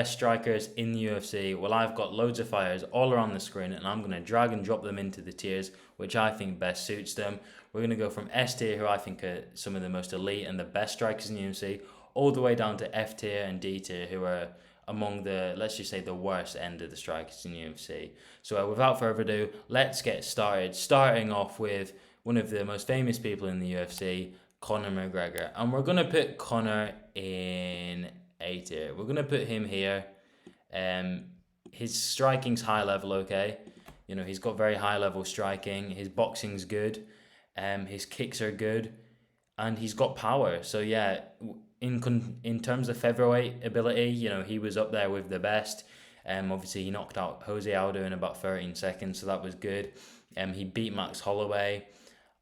Best strikers in the UFC. Well, I've got loads of fighters all around the screen, and I'm going to drag and drop them into the tiers which I think best suits them. We're going to go from S tier, who I think are some of the most elite and the best strikers in the UFC, all the way down to F tier and D tier, who are among the, let's just say, the worst end of the strikers in the UFC. So without further ado, let's get started. Starting off with one of the most famous people in the UFC, Conor McGregor. And we're going to put Conor in A tier. We're going to put him here. Um, his striking's high level, okay? You know, he's got very high level striking. His boxing's good. His kicks are good. And he's got power. So, yeah, in terms of featherweight ability, you know, he was up there with the best. Obviously, he knocked out Jose Aldo in about 13 seconds, so that was good. He beat Max Holloway.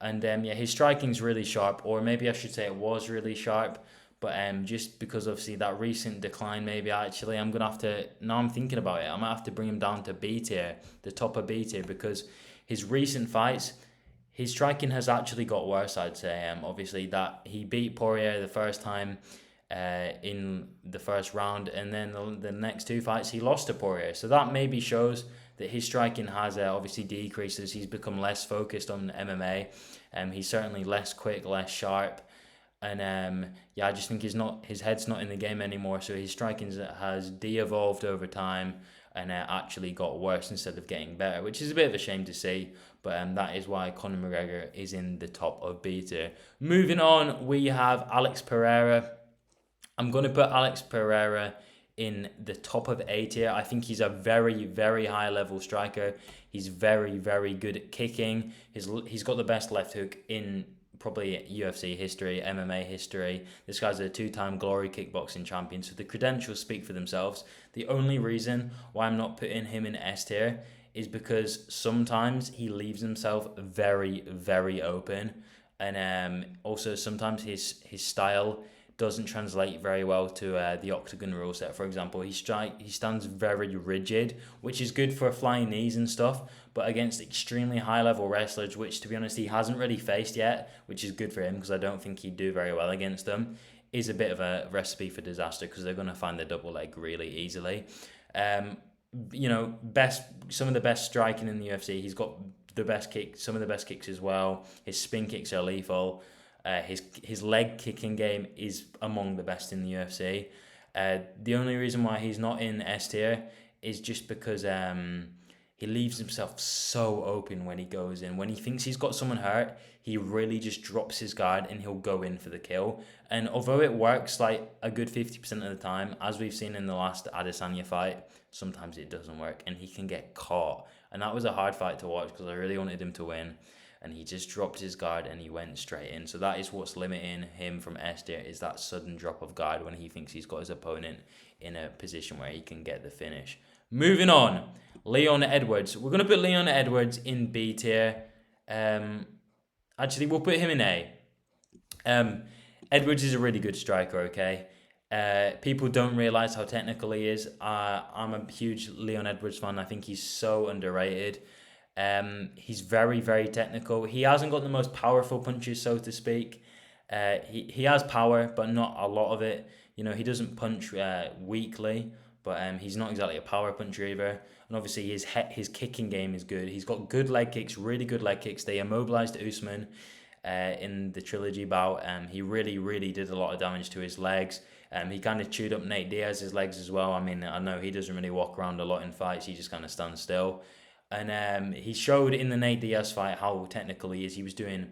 And yeah, his striking's really sharp, or maybe I should say it was really sharp. But just because obviously that recent decline, maybe actually I'm gonna have to. Now I'm thinking about it, I'm gonna have to bring him down to B tier, the top of B tier, because his recent fights, his striking has actually got worse. I'd say. Obviously that he beat Poirier the first time, in the first round, and then the next two fights he lost to Poirier. So that maybe shows that his striking has obviously decreased as he's become less focused on MMA. He's certainly less quick, less sharp, and yeah, I just think his head's not in the game anymore. So his striking has de-evolved over time and actually got worse instead of getting better, which is a bit of a shame to see. But that is why Conor McGregor is in the top of B tier. Moving on, we have Alex Pereira. I'm going to put Alex Pereira in the top of A tier. I think he's a very, very high level striker. He's very, very good at kicking. He's got the best left hook in probably UFC history, MMA history. This guy's a two-time Glory kickboxing champion, so the credentials speak for themselves. The only reason why I'm not putting him in S tier is because sometimes he leaves himself very, very open, and also sometimes his style doesn't translate very well to the octagon rule set. For example, he stands very rigid, which is good for flying knees and stuff, but against extremely high level wrestlers, which to be honest he hasn't really faced yet, which is good for him because I don't think he'd do very well against them, is a bit of a recipe for disaster because they're going to find the double leg really easily. You know, some of the best striking in the UFC. He's got the best kick, some of the best kicks as well. His spin kicks are lethal. His leg kicking game is among the best in the UFC. The only reason why he's not in S tier is just because he leaves himself so open when he goes in. When he thinks he's got someone hurt, he really just drops his guard and he'll go in for the kill. And although it works like a good 50% of the time, as we've seen in the last Adesanya fight, sometimes it doesn't work and he can get caught. And that was a hard fight to watch because I really wanted him to win. And he just dropped his guard and he went straight in. So that is what's limiting him from S tier, is that sudden drop of guard when he thinks he's got his opponent in a position where he can get the finish. Moving on, Leon Edwards. We're going to put Leon Edwards in B tier. Actually, we'll put him in A. Edwards is a really good striker, okay? People don't realise how technical he is. I'm a huge Leon Edwards fan. I think he's so underrated. He's very, very technical. He hasn't got the most powerful punches, so to speak. He has power, but not a lot of it. You know, he doesn't punch weakly, but he's not exactly a power puncher either. And obviously, his kicking game is good. He's got good leg kicks, really good leg kicks. They immobilized Usman in the trilogy bout. He really, really did a lot of damage to his legs. He kind of chewed up Nate Diaz's legs as well. I mean, I know he doesn't really walk around a lot in fights. He just kind of stands still. And he showed in the Nate Diaz fight how technical he is. He was doing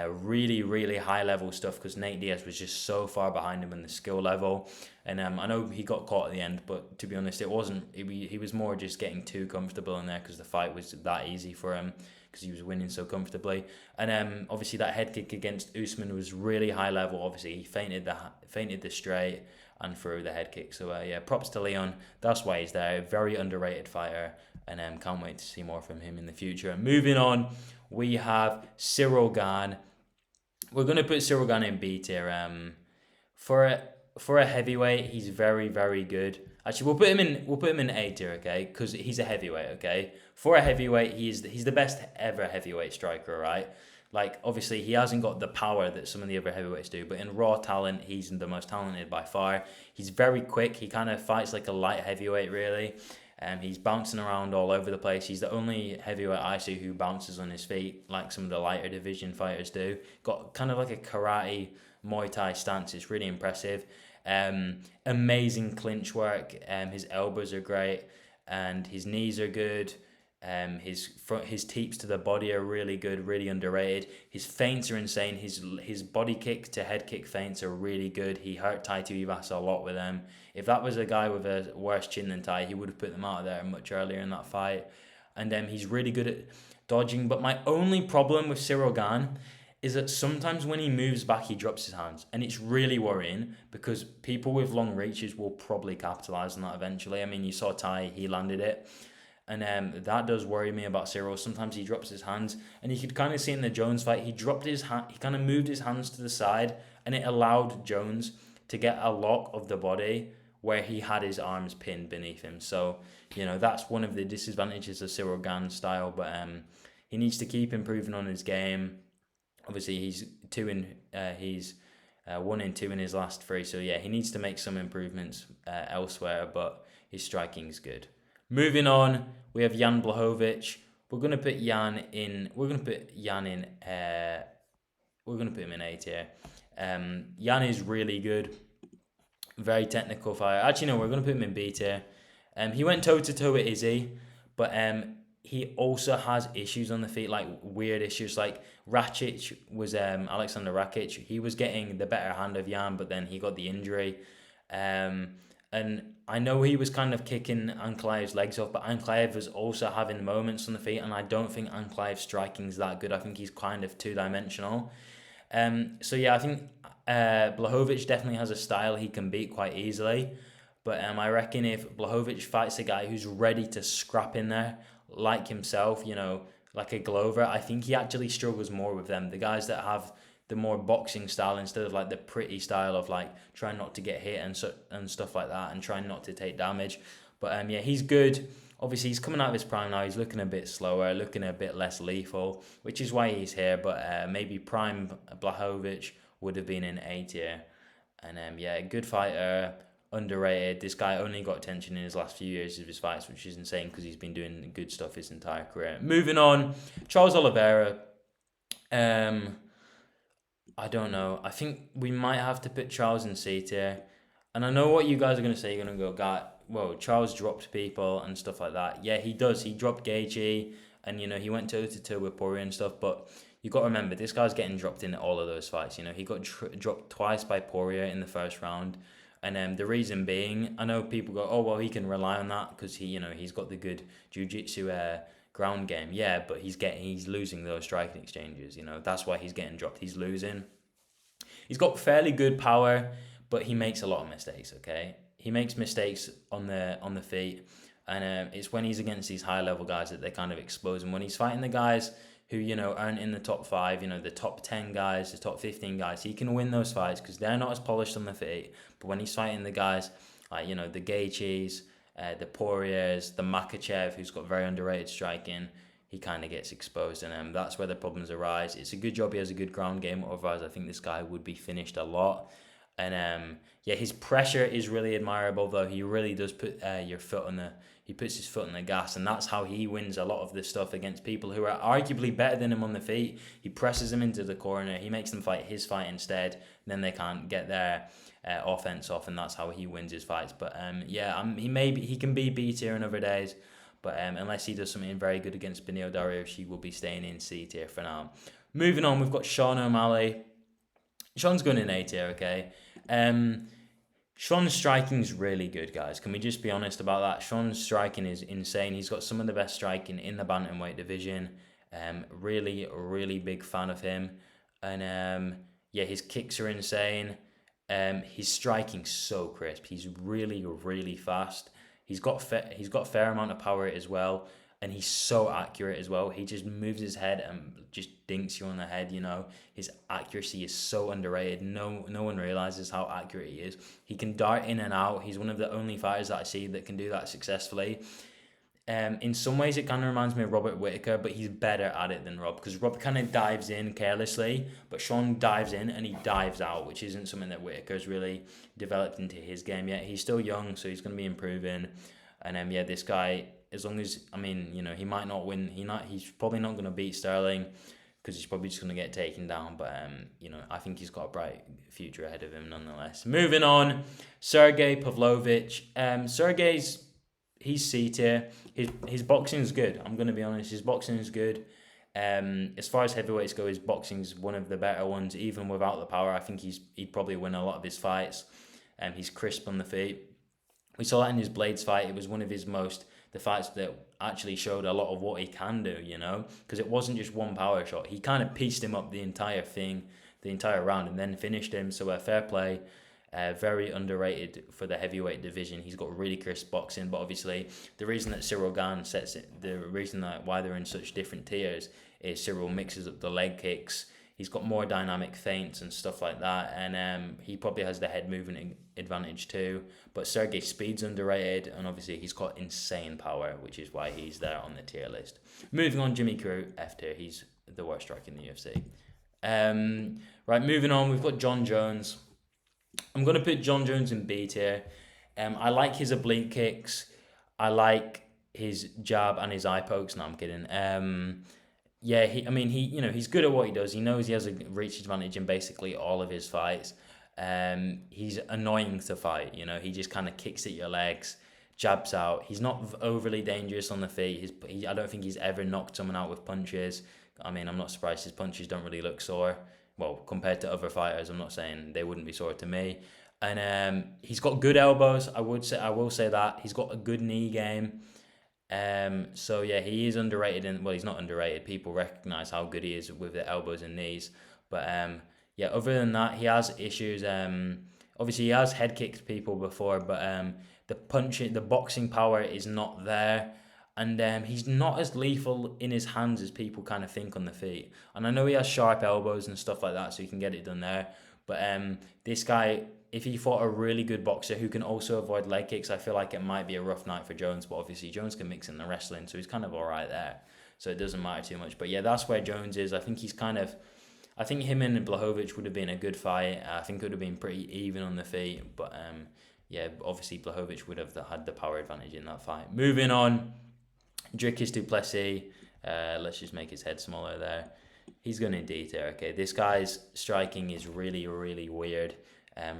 really, really high level stuff because Nate Diaz was just so far behind him in the skill level. And I know he got caught at the end, but to be honest, it wasn't. He was more just getting too comfortable in there because the fight was that easy for him because he was winning so comfortably. And obviously that head kick against Usman was really high level. Obviously he fainted the straight and threw the head kick. So yeah, props to Leon. That's why he's there. Very underrated fighter. And can't wait to see more from him in the future. Moving on, we have Cyril Gane. We're going to put Cyril Gane in B tier. For a heavyweight, he's very, very good. Actually, we'll put him in A tier, okay? Because he's a heavyweight, okay? For a heavyweight, he's the best ever heavyweight striker, right? Like, obviously, he hasn't got the power that some of the other heavyweights do, but in raw talent, he's the most talented by far. He's very quick. He kind of fights like a light heavyweight, really. He's bouncing around all over the place. He's the only heavyweight I see who bounces on his feet like some of the lighter division fighters do. Got kind of like a karate, Muay Thai stance. It's really impressive. Amazing clinch work. His elbows are great, and his knees are good. His teeps to the body are really good, really underrated. His feints are insane. His body kick to head kick feints are really good. He hurt Tai Tuivasa a lot with them. If that was a guy with a worse chin than Tai, he would have put them out of there much earlier in that fight. And he's really good at dodging. But my only problem with Cyril Gane is that sometimes when he moves back, he drops his hands. And it's really worrying because people with long reaches will probably capitalize on that eventually. I mean, you saw Tai, he landed it. And that does worry me about Cyril. Sometimes he drops his hands, and you could kind of see in the Jones fight, he dropped his hand, he kind of moved his hands to the side, and it allowed Jones to get a lock of the body where he had his arms pinned beneath him. So, that's one of the disadvantages of Cyril Gane's style, but he needs to keep improving on his game. Obviously, he's 1-2 in his last 3, so yeah, he needs to make some improvements elsewhere, but his striking's good. Moving on, we have Jan Blachowicz. We're gonna put Jan in. We're gonna put him in A tier. Jan is really good, very technical fighter. Actually, no, we're gonna put him in B tier. He went toe to toe with Izzy, but he also has issues on the feet, like weird issues. Like Rakic was Alexander Rakic. He was getting the better hand of Jan, but then he got the injury. And I know he was kind of kicking Ankalaev's legs off, but Ankalaev was also having moments on the feet, and I don't think Ankalaev's striking is that good. I think he's kind of two-dimensional. So yeah, I think Blachowicz definitely has a style he can beat quite easily. But I reckon if Blachowicz fights a guy who's ready to scrap in there, like himself, like a Glover, I think he actually struggles more with them. The guys that have the more boxing style instead of like the pretty style of like trying not to get hit and stuff like that and trying not to take damage. But yeah, he's good. Obviously, he's coming out of his prime now. He's looking a bit slower, looking a bit less lethal, which is why he's here. But maybe prime Blachowicz would have been in A tier. And yeah, good fighter, underrated. This guy only got attention in his last few years of his fights, which is insane because he's been doing good stuff his entire career. Moving on, Charles Oliveira. I don't know. I think we might have to put Charles in C tier. And I know what you guys are going to say. You're going to go, God, whoa, Charles dropped people and stuff like that. Yeah, he does. He dropped Gaethje and, he went toe-to-toe with Poirier and stuff. But you got to remember, this guy's getting dropped in all of those fights. He got dropped twice by Poirier in the first round. And the reason being, I know people go, oh, well, he can rely on that because he's got the good jiu-jitsu ground game. Yeah, but he's losing those striking exchanges. That's why he's getting dropped. He's losing. He's got fairly good power, but he makes a lot of mistakes. Okay, he makes mistakes on the feet, and it's when he's against these high level guys that they kind of expose him. When he's fighting the guys who aren't in the top 5, the top 10 guys, the top 15 guys, he can win those fights because they're not as polished on the feet. But when he's fighting the guys like the Gaethjes, the Poiriers, the Makachev, who's got very underrated striking, he kind of gets exposed, and that's where the problems arise. It's a good job he has a good ground game, otherwise I think this guy would be finished a lot. And yeah, his pressure is really admirable, though. He really does put he puts his foot on the gas, and that's how he wins a lot of this stuff against people who are arguably better than him on the feet. He presses them into the corner, he makes them fight his fight instead, and then they can't get their offense off, and that's how he wins his fights. But he can be B tier in other days. But unless he does something very good against Beneil Dariush, he will be staying in C tier for now. Moving on, we've got Sean O'Malley. Sean's going in A tier, okay? Sean's striking is really good, guys. Can we just be honest about that? Sean's striking is insane. He's got some of the best striking in the bantamweight division. Really, really big fan of him. And yeah, his kicks are insane. His striking's so crisp. He's really, really fast. He's got fair amount of power as well, and he's so accurate as well. He just moves his head and just dinks you on the head. His accuracy is so underrated. No one realizes how accurate he is. He can dart in and out. He's one of the only fighters that I see that can do that successfully. In some ways, it kind of reminds me of Robert Whittaker, but he's better at it than Rob because Rob kind of dives in carelessly, but Sean dives in and he dives out, which isn't something that Whittaker's really developed into his game yet. He's still young, so he's going to be improving. And yeah, this guy, as long as he might not win. He's probably not going to beat Sterling because he's probably just going to get taken down. But I think he's got a bright future ahead of him nonetheless. Moving on, Sergey Pavlovich. He's C tier. His boxing's good. I'm gonna be honest. His boxing is good. As far as heavyweights go, his boxing's one of the better ones. Even without the power, I think he'd probably win a lot of his fights. He's crisp on the feet. We saw that in his Blades fight. It was one of the fights that actually showed a lot of what he can do. Because it wasn't just one power shot. He kind of pieced him up the entire round, and then finished him. So fair play. Very underrated for the heavyweight division. He's got really crisp boxing, but obviously the reason that Cyril Gane sets it, the reason that why they're in such different tiers is Cyril mixes up the leg kicks. He's got more dynamic feints and stuff like that, and he probably has the head movement advantage too. But Sergey's speed's underrated, and obviously he's got insane power, which is why he's there on the tier list. Moving on, Jimmy Crute, F tier. He's the worst striker in the UFC. Right, moving on, we've got John Jones. I'm going to put John Jones in B tier. I like his oblique kicks. I like his jab and his eye pokes. No, I'm kidding. He's good at what he does. He knows he has a reach advantage in basically all of his fights. He's annoying to fight. He just kind of kicks at your legs, jabs out. He's not overly dangerous on the feet. I don't think he's ever knocked someone out with punches. I'm not surprised his punches don't really look sore. Well, compared to other fighters, I'm not saying they wouldn't be sore to me. And he's got good elbows. I will say that he's got a good knee game. So yeah, he is underrated. And well, he's not underrated. People recognize how good he is with the elbows and knees. But yeah, other than that, he has issues. Obviously, he has head kicked people before, but the boxing power is not there. And he's not as lethal in his hands as people kind of think on the feet. And I know he has sharp elbows and stuff like that, so he can get it done there. But this guy, if he fought a really good boxer who can also avoid leg kicks, I feel like it might be a rough night for Jones. But obviously, Jones can mix in the wrestling, so he's kind of all right there. So it doesn't matter too much. But yeah, that's where Jones is. I think him and Blachowicz would have been a good fight. I think it would have been pretty even on the feet. But yeah, obviously, Blachowicz would have had the power advantage in that fight. Moving on. Dricus du Plessis, let's just make his head smaller there. He's going in D tier, okay? This guy's striking is really, really weird,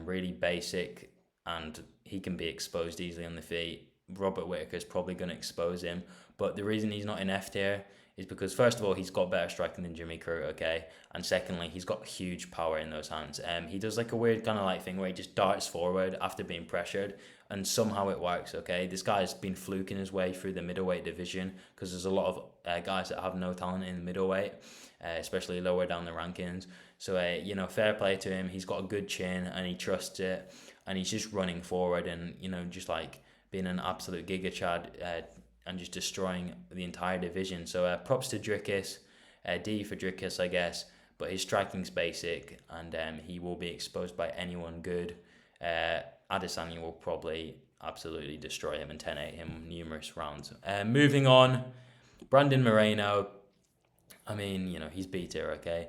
really basic, and he can be exposed easily on the feet. Robert Whittaker's probably going to expose him, but the reason he's not in F tier is because, first of all, he's got better striking than Jimmy Crute, okay? And secondly, he's got huge power in those hands. He does like a weird kind of thing where he just darts forward after being pressured, and somehow it works, okay? This guy's been fluking his way through the middleweight division because there's a lot of guys that have no talent in the middleweight, especially lower down the rankings. So, fair play to him. He's got a good chin and he trusts it, and he's just running forward and, just being an absolute giga chad and just destroying the entire division. So, props to Dricus, D for Dricus, I guess, but his striking's basic and he will be exposed by anyone good. Adesanya will probably absolutely destroy him and 10-8 him numerous rounds. Moving on, Brandon Moreno. He's B tier, okay?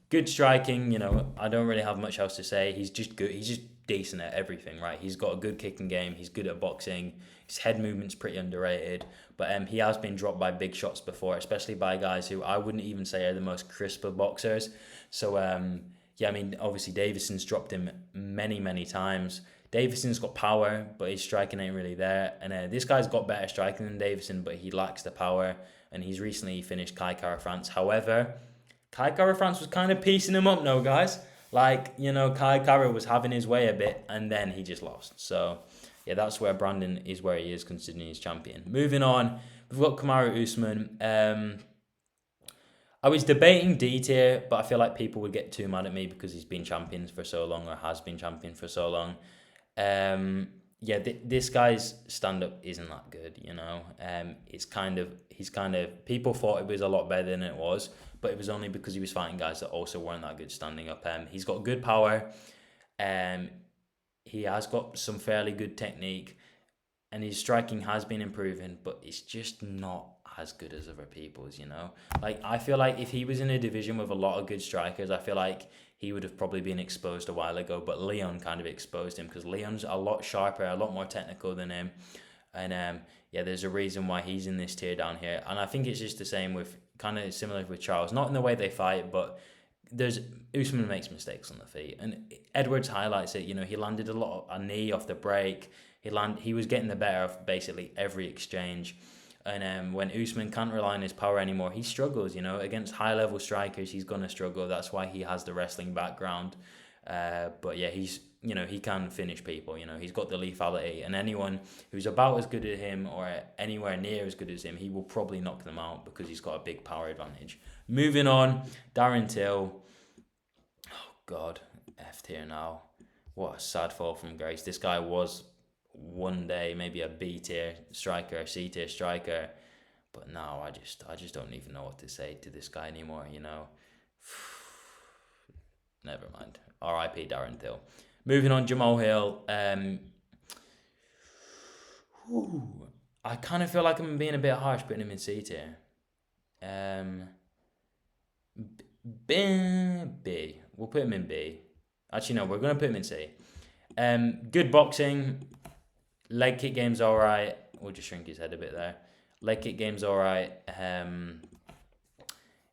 Good striking, I don't really have much else to say. He's just good. He's just decent at everything, right? He's got a good kicking game. He's good at boxing. His head movement's pretty underrated. But he has been dropped by big shots before, especially by guys who I wouldn't even say are the most crisper boxers. So, obviously Davidson's dropped him many, many times. Davidson's got power, but his striking ain't really there. And this guy's got better striking than Davison, but he lacks the power. And he's recently finished Kai Kara-France. However, Kai Kara-France was kind of piecing him up, no, guys? Kai Kara was having his way a bit, and then he just lost. So, yeah, that's where Brandon is where he is, considering he's champion. Moving on, we've got Kamaru Usman. I was debating D tier, but I feel like people would get too mad at me because he's been champion for so long, or has been champion for so long. This guy's stand-up isn't that good, people thought it was a lot better than it was, but it was only because he was fighting guys that also weren't that good standing up. He's got good power, he has got some fairly good technique, and his striking has been improving, but it's just not as good as other people's, you know? Like, I feel like if he was in a division with a lot of good strikers, I feel like he would have probably been exposed a while ago, but Leon kind of exposed him because Leon's a lot sharper, a lot more technical than him. And yeah, there's a reason why he's in this tier down here. And I think it's just the same with kind of similar with Charles, not in the way they fight, but there's Usman makes mistakes on the feet, and Edwards highlights it. You know, he landed a knee off the break. He was getting the better of basically every exchange. And when Usman can't rely on his power anymore, he struggles. You know, against high level strikers, he's gonna struggle. That's why he has the wrestling background. But yeah, he can finish people. You know, he's got the lethality, and anyone who's about as good as him or anywhere near as good as him, he will probably knock them out because he's got a big power advantage. Moving on, Darren Till. Oh God, F tier now. What a sad fall from grace. This guy was one day maybe a B tier striker, a C tier striker, but now I just don't even know what to say to this guy anymore. You know, never mind. R.I.P. Darren Till. Moving on, Jamal Hill. I kind of feel like I'm being a bit harsh putting him in C tier. B. We'll put him in B. Actually, no, we're going to put him in C. Good boxing. Leg kick game's alright. We'll just shrink his head a bit there. Leg kick game's alright.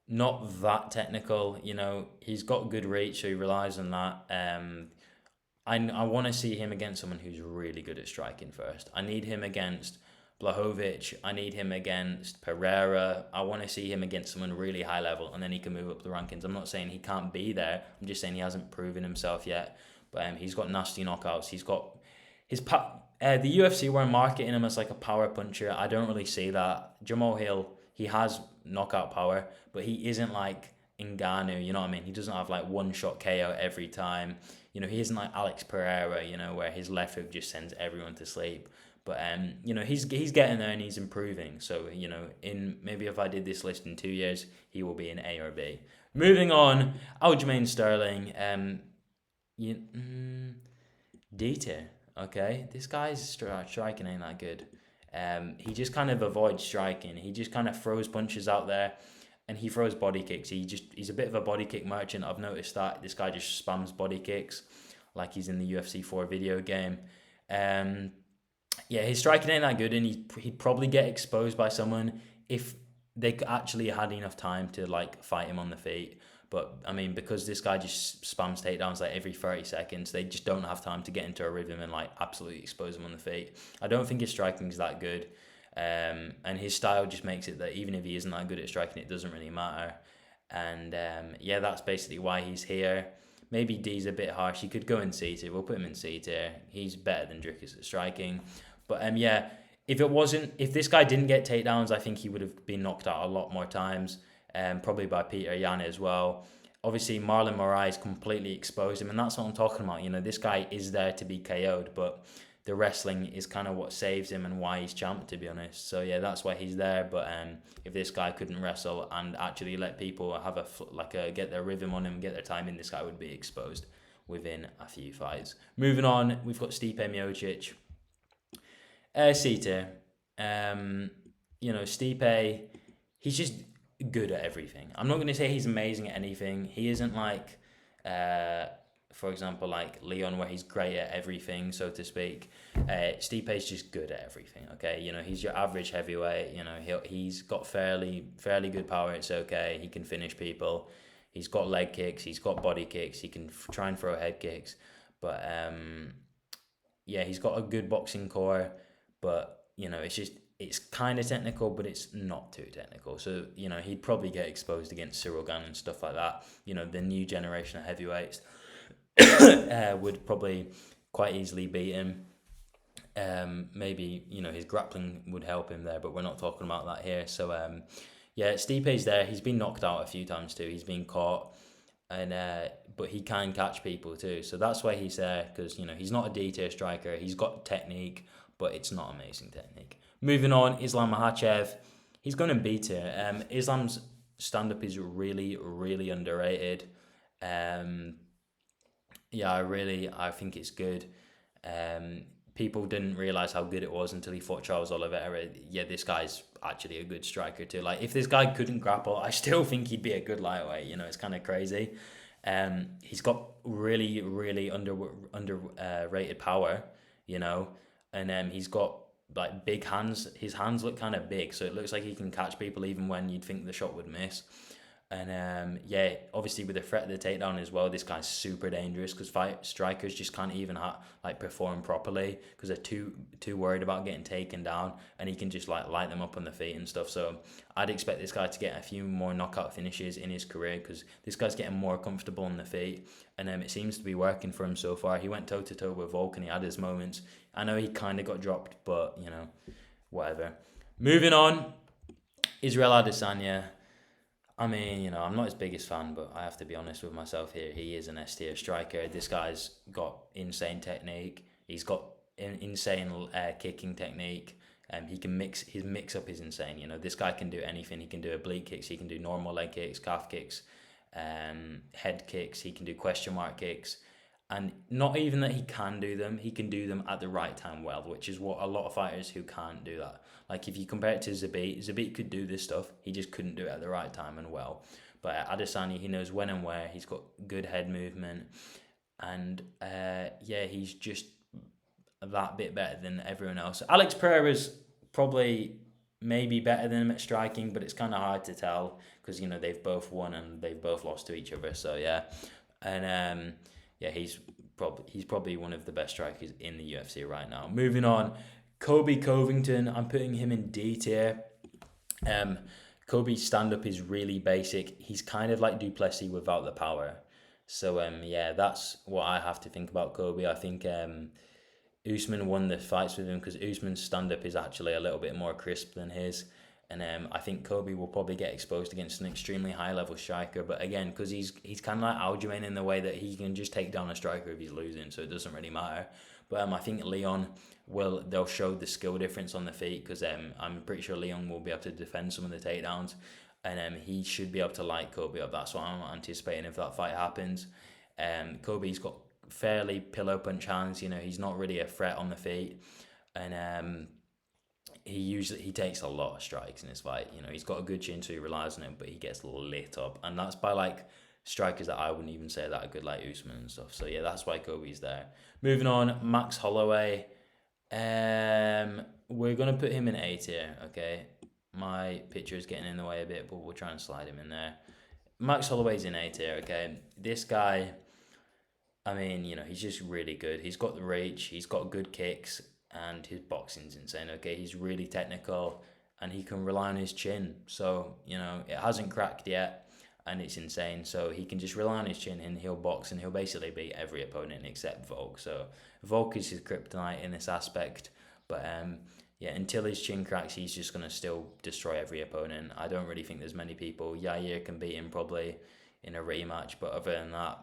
Not that technical. You know, he's got good reach, so he relies on that. I want to see him against someone who's really good at striking first. I need him against Blachowicz. I need him against Pereira. I want to see him against someone really high level, and then he can move up the rankings. I'm not saying he can't be there. I'm just saying he hasn't proven himself yet. But he's got nasty knockouts. He's got the UFC were marketing him as like a power puncher. I don't really see that. Jamal Hill, he has knockout power, but he isn't like Ngannou. You know what I mean? He doesn't have like one shot KO every time. You know, he isn't like Alex Pereira. You know, where his left hook just sends everyone to sleep. But you know, he's getting there and he's improving. So you know, in maybe if I did this list in 2 years, he will be in A or B. Moving on, Aljamain Sterling. D tier. Okay, this guy's striking ain't that good. He just kind of avoids striking. He just kind of throws punches out there, and he throws body kicks. He's a bit of a body kick merchant. I've noticed that this guy just spams body kicks, like he's in the UFC 4 video game. Yeah, his striking ain't that good, and he'd probably get exposed by someone if they actually had enough time to like fight him on the feet. But I mean, because this guy just spams takedowns like every 30 seconds, they just don't have time to get into a rhythm and like absolutely expose him on the feet. I don't think his striking is that good, and his style just makes it that even if he isn't that good at striking, it doesn't really matter. And yeah, that's basically why he's here. Maybe D's a bit harsh. He could go in C tier. We'll put him in C tier. He's better than Dricus at striking. But yeah, if this guy didn't get takedowns, I think he would have been knocked out a lot more times. Probably by Peter Yan as well. Obviously, Marlon Moraes completely exposed him, and that's what I'm talking about. You know, this guy is there to be KO'd, but the wrestling is kind of what saves him and why he's champ, to be honest. So yeah, that's why he's there. But if this guy couldn't wrestle and actually let people have get their rhythm on him, get their time in, this guy would be exposed within a few fights. Moving on, we've got Stipe Miocic. C tier. You know, Stipe, he's just good at everything. I'm not going to say he's amazing at anything. He isn't like, for example, like Leon, where he's great at everything, so to speak. Stipe's just good at everything. Okay, you know, he's your average heavyweight. You know, he's got fairly good power. It's okay. He can finish people. He's got leg kicks. He's got body kicks. He can try and throw head kicks. But yeah, he's got a good boxing core. But you know, it's kind of technical, but it's not too technical. So, you know, he'd probably get exposed against Cyril Gane and stuff like that. You know, the new generation of heavyweights would probably quite easily beat him. Maybe, you know, his grappling would help him there, but we're not talking about that here. So, yeah, Stipe's there. He's been knocked out a few times too. He's been caught, and but he can catch people too. So that's why he's there, because, you know, he's not a D-tier striker. He's got technique, but it's not amazing technique. Moving on, Islam Makhachev. He's going to B tier. Islam's stand-up is really, really underrated. Yeah, I think it's good. people didn't realize how good it was until he fought Charles Oliveira. Yeah, this guy's actually a good striker too. Like, if this guy couldn't grapple, I still think he'd be a good lightweight. It's kind of crazy. He's got really, really rated power, you know, and he's got like big hands. His hands look kind of big, so it looks like he can catch people even when you'd think the shot would miss. And yeah, obviously with the threat of the takedown as well, this guy's super dangerous because fight strikers just can't even perform properly because they're too worried about getting taken down, and he can just like light them up on the feet and stuff. So I'd expect this guy to get a few more knockout finishes in his career because this guy's getting more comfortable on the feet, and it seems to be working for him so far. He went toe to toe with Volk and he had his moments. I know he kind of got dropped, but whatever. Moving on, Israel Adesanya. I mean, I'm not his biggest fan, but I have to be honest with myself here. He is an S-tier striker. This guy's got insane technique. He's got insane kicking technique. He can his mix up is insane. This guy can do anything. He can do oblique kicks. He can do normal leg kicks, calf kicks, head kicks. He can do question mark kicks. And not even that he can do them, he can do them at the right time well, which is what a lot of fighters who can't do that. Like, if you compare it to Zabit could do this stuff, he just couldn't do it at the right time and well. But Adesanya, he knows when and where, he's got good head movement, and yeah, he's just that bit better than everyone else. Alex Pereira's probably maybe better than him at striking, but it's kind of hard to tell because, they've both won and they've both lost to each other, so yeah. And yeah, he's probably one of the best strikers in the UFC right now. Moving on, Kobe Covington. I'm putting him in D tier. Kobe's stand-up is really basic. He's kind of like Duplessis without the power. So yeah, that's what I have to think about Kobe. I think Usman won the fights with him because Usman's stand-up is actually a little bit more crisp than his. And I think Kobe will probably get exposed against an extremely high-level striker. But again, because he's kind of like Aljamain in the way that he can just take down a striker if he's losing, so it doesn't really matter. But I think Leon they'll show the skill difference on the feet because I'm pretty sure Leon will be able to defend some of the takedowns. And he should be able to light Kobe up. That's what I'm anticipating if that fight happens. Kobe's got fairly pillow punch hands. He's not really a threat on the feet. And he takes a lot of strikes in his fight. He's got a good chin, so he relies on it, but he gets lit up, and that's by like strikers that I wouldn't even say that are good, like Usman and stuff. So yeah, that's why Kobe's there. Moving on, Max Holloway. We're gonna put him in A tier. Okay, my picture is getting in the way a bit, but we'll try and slide him in there. Max Holloway's in A tier. Okay, this guy. I mean, he's just really good. He's got the reach. He's got good kicks. And his boxing's insane. Okay, he's really technical, and he can rely on his chin. So it hasn't cracked yet, and it's insane. So he can just rely on his chin, and he'll box, and he'll basically beat every opponent except Volk. So Volk is his kryptonite in this aspect. But yeah, until his chin cracks, he's just gonna still destroy every opponent. I don't really think there's many people. Yair can beat him probably in a rematch, but other than that,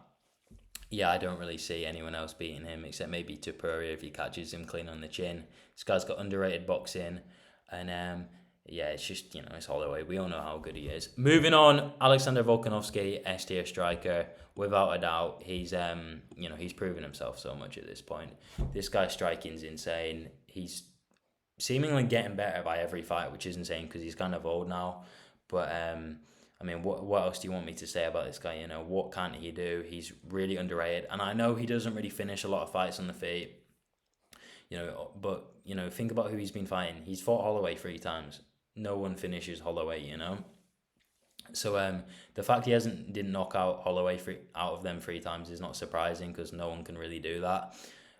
yeah, I don't really see anyone else beating him except maybe Topuria if he catches him clean on the chin. This guy's got underrated boxing, and yeah, it's just it's Holloway. We all know how good he is. Moving on, Alexander Volkanovski, S-tier striker, without a doubt. He's he's proven himself so much at this point. This guy's striking's insane. He's seemingly getting better by every fight, which is insane because he's kind of old now. But I mean, what else do you want me to say about this guy? What can't he do? He's really underrated. And I know he doesn't really finish a lot of fights on the feet, but, think about who he's been fighting. He's fought Holloway 3 times. No one finishes Holloway, So the fact he didn't knock out Holloway out of them 3 times is not surprising because no one can really do that.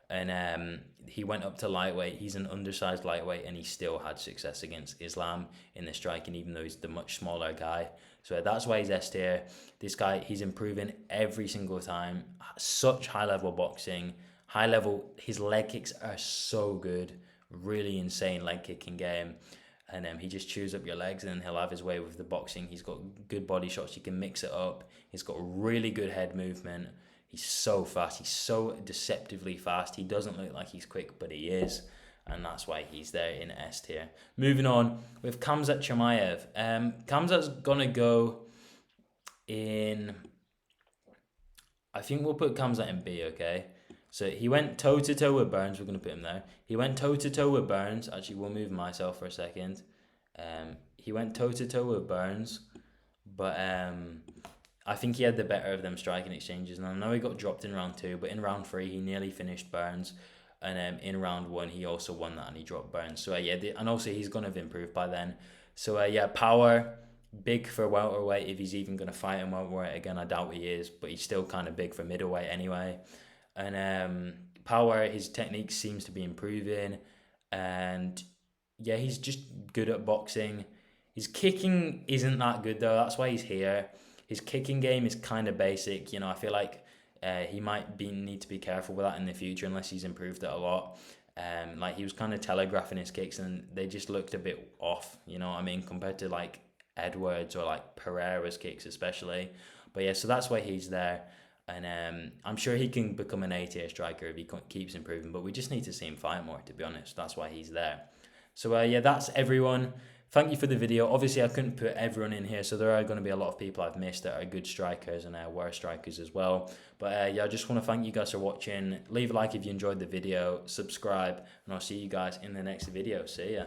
And he went up to lightweight. He's an undersized lightweight, and he still had success against Islam in the striking, even though he's the much smaller guy. So that's why he's S tier. This guy, he's improving every single time. Such high-level boxing. High-level, his leg kicks are so good. Really insane leg kicking game. And he just chews up your legs, and he'll have his way with the boxing. He's got good body shots. He can mix it up. He's got really good head movement. He's so fast. He's so deceptively fast. He doesn't look like he's quick, but he is. And that's why he's there in S tier. Moving on with Khamzat Chimaev. Khamzat's going to go in... I think we'll put Khamzat in B, okay? So he went toe to toe with Burns. We're gonna put him there. He went toe to toe with Burns. Actually, we'll move myself for a second. He went toe to toe with Burns, but I think he had the better of them striking exchanges. And I know he got dropped in round 2, but in round 3 he nearly finished Burns, and in round 1 he also won that and he dropped Burns. So and also he's gonna have improved by then. So power. Big for welterweight if he's even going to fight in welterweight again. I doubt he is, but he's still kind of big for middleweight anyway. And power, his technique seems to be improving, and he's just good at boxing. His kicking isn't that good though. That's why he's here. His kicking game is kind of basic. I feel like he might need to be careful with that in the future unless he's improved it a lot. Like he was kind of telegraphing his kicks and they just looked a bit off. You know what I mean, compared to like Edwards or like Pereira's kicks especially. But so that's why he's there, and I'm sure he can become an A-tier striker if he keeps improving, but we just need to see him fight more, to be honest. That's why he's there. So that's everyone. Thank you for the video. Obviously I couldn't put everyone in here, so there are going to be a lot of people I've missed that are good strikers and worse strikers as well. But I just want to thank you guys for watching. Leave a like if you enjoyed the video, subscribe, and I'll see you guys in the next video. See ya.